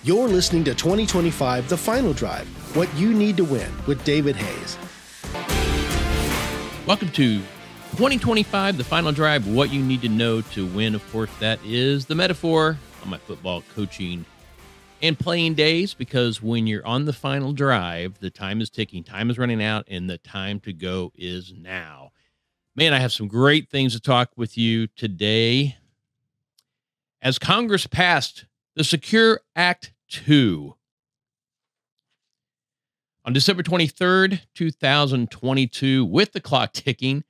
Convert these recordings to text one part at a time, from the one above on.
You're listening to 2025 The Final Drive, What You Need to Win with David Hayes. Welcome to 2025 The Final Drive, What You Need to Know to Win. Of course, that is the metaphor on my football coaching and playing days, because when you're on the final drive, the time is ticking, time is running out, and the time to go is now. Man, I have some great things to talk with you today. As Congress passed the Secure Act 2 on December 23rd, 2022, with the clock ticking,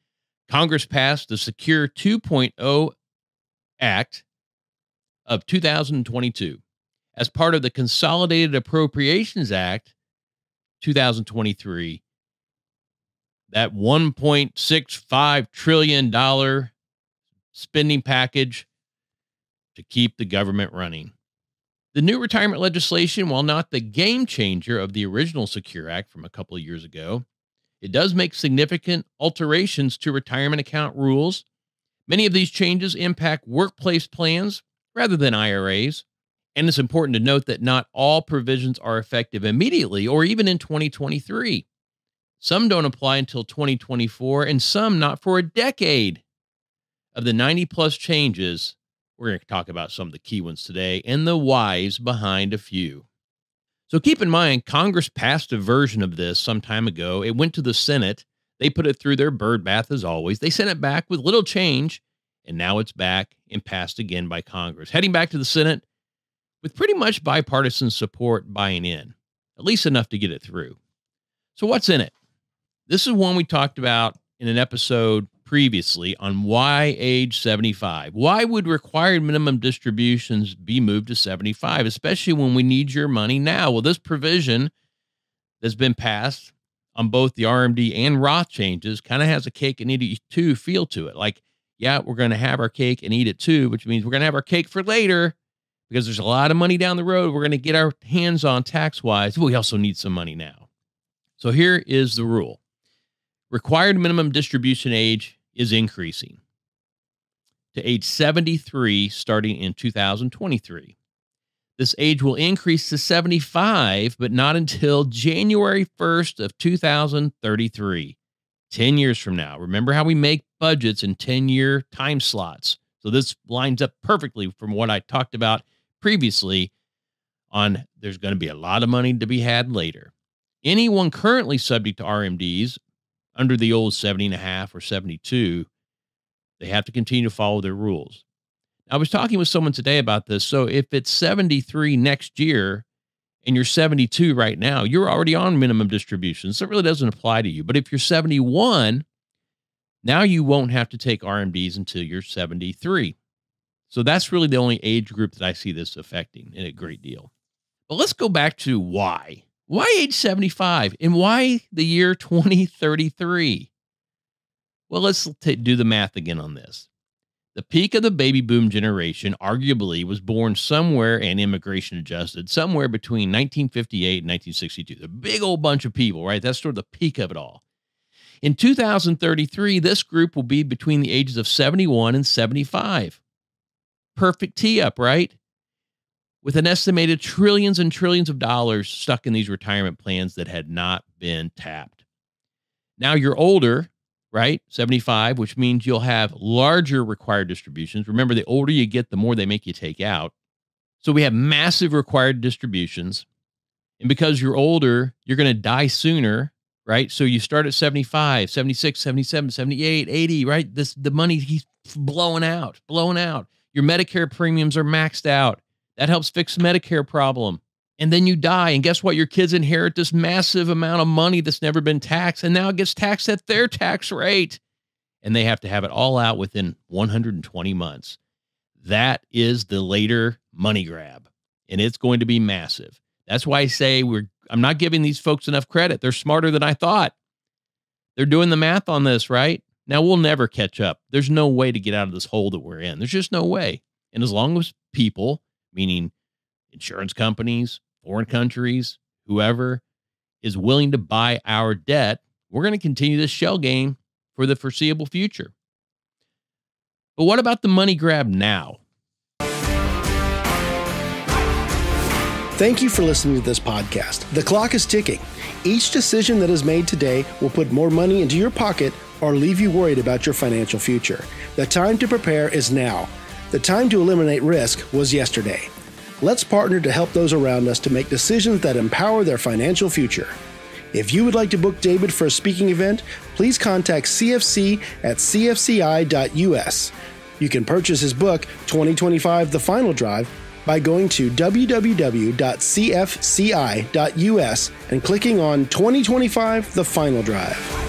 Congress passed the Secure 2.0 Act of 2022 as part of the Consolidated Appropriations Act 2023, that $1.65 trillion spending package to keep the government running. The new retirement legislation, while not the game changer of the original Secure Act from a couple of years ago, it does make significant alterations to retirement account rules. Many of these changes impact workplace plans rather than IRAs. And it's important to note that not all provisions are effective immediately or even in 2023. Some don't apply until 2024 and some not for a decade. Of the 90-plus changes, we're going to talk about some of the key ones today and the whys behind a few. So keep in mind, Congress passed a version of this some time ago. It went to the Senate. They put it through their bird bath as always. They sent it back with little change, and now it's back and passed again by Congress. Heading back to the Senate with pretty much bipartisan support buying in, at least enough to get it through. So what's in it? This is one we talked about in an episode previously on why age 75. Why would required minimum distributions be moved to 75, especially when we need your money now? Well, this provision that's been passed on both the RMD and Roth changes kind of has a cake and eat it too feel to it. Like, yeah, we're going to have our cake and eat it too, which means we're going to have our cake for later because there's a lot of money down the road we're going to get our hands on tax-wise. We also need some money now. So here is the rule. Required minimum distribution age is increasing to age 73 starting in 2023. This age will increase to 75, but not until January 1st of 2033, 10 years from now. Remember how we make budgets in 10-year time slots. So this lines up perfectly from what I talked about previously on there's going to be a lot of money to be had later. Anyone currently subject to RMDs under the old 70.5 or 72, they have to continue to follow their rules. I was talking with someone today about this. So if it's 73 next year and you're 72 right now, you're already on minimum distributions. So it really doesn't apply to you. But if you're 71, now you won't have to take RMDs until you're 73. So that's really the only age group that I see this affecting in a great deal. But let's go back to why. Why age 75 and why the year 2033? Well, let's do the math again on this. The peak of the baby boom generation arguably was born somewhere and immigration adjusted somewhere between 1958 and 1962. The big old bunch of people, right? That's sort of the peak of it all. In 2033, this group will be between the ages of 71 and 75. Perfect tee up, right? With an estimated trillions and trillions of dollars stuck in these retirement plans that had not been tapped. Now you're older, right? 75, which means you'll have larger required distributions. Remember, the older you get, the more they make you take out. So we have massive required distributions. And because you're older, you're going to die sooner, right? So you start at 75, 76, 77, 78, 80, right? The money keeps blowing out. Your Medicare premiums are maxed out. That helps fix the Medicare problem. And then you die. And guess what? Your kids inherit this massive amount of money that's never been taxed. And now it gets taxed at their tax rate. And they have to have it all out within 120 months. That is the later money grab. And it's going to be massive. That's why I say I'm not giving these folks enough credit. They're smarter than I thought. They're doing the math on this, right? Now we'll never catch up. There's no way to get out of this hole that we're in. There's just no way. And as long as people, meaning insurance companies, foreign countries, whoever is willing to buy our debt, we're going to continue this shell game for the foreseeable future. But what about the money grab now? Thank you for listening to this podcast. The clock is ticking. Each decision that is made today will put more money into your pocket or leave you worried about your financial future. The time to prepare is now. The time to eliminate risk was yesterday. Let's partner to help those around us to make decisions that empower their financial future. If you would like to book David for a speaking event, please contact CFC at cfci.us. You can purchase his book, 2025 The Final Drive, by going to www.cfci.us and clicking on 2025 The Final Drive.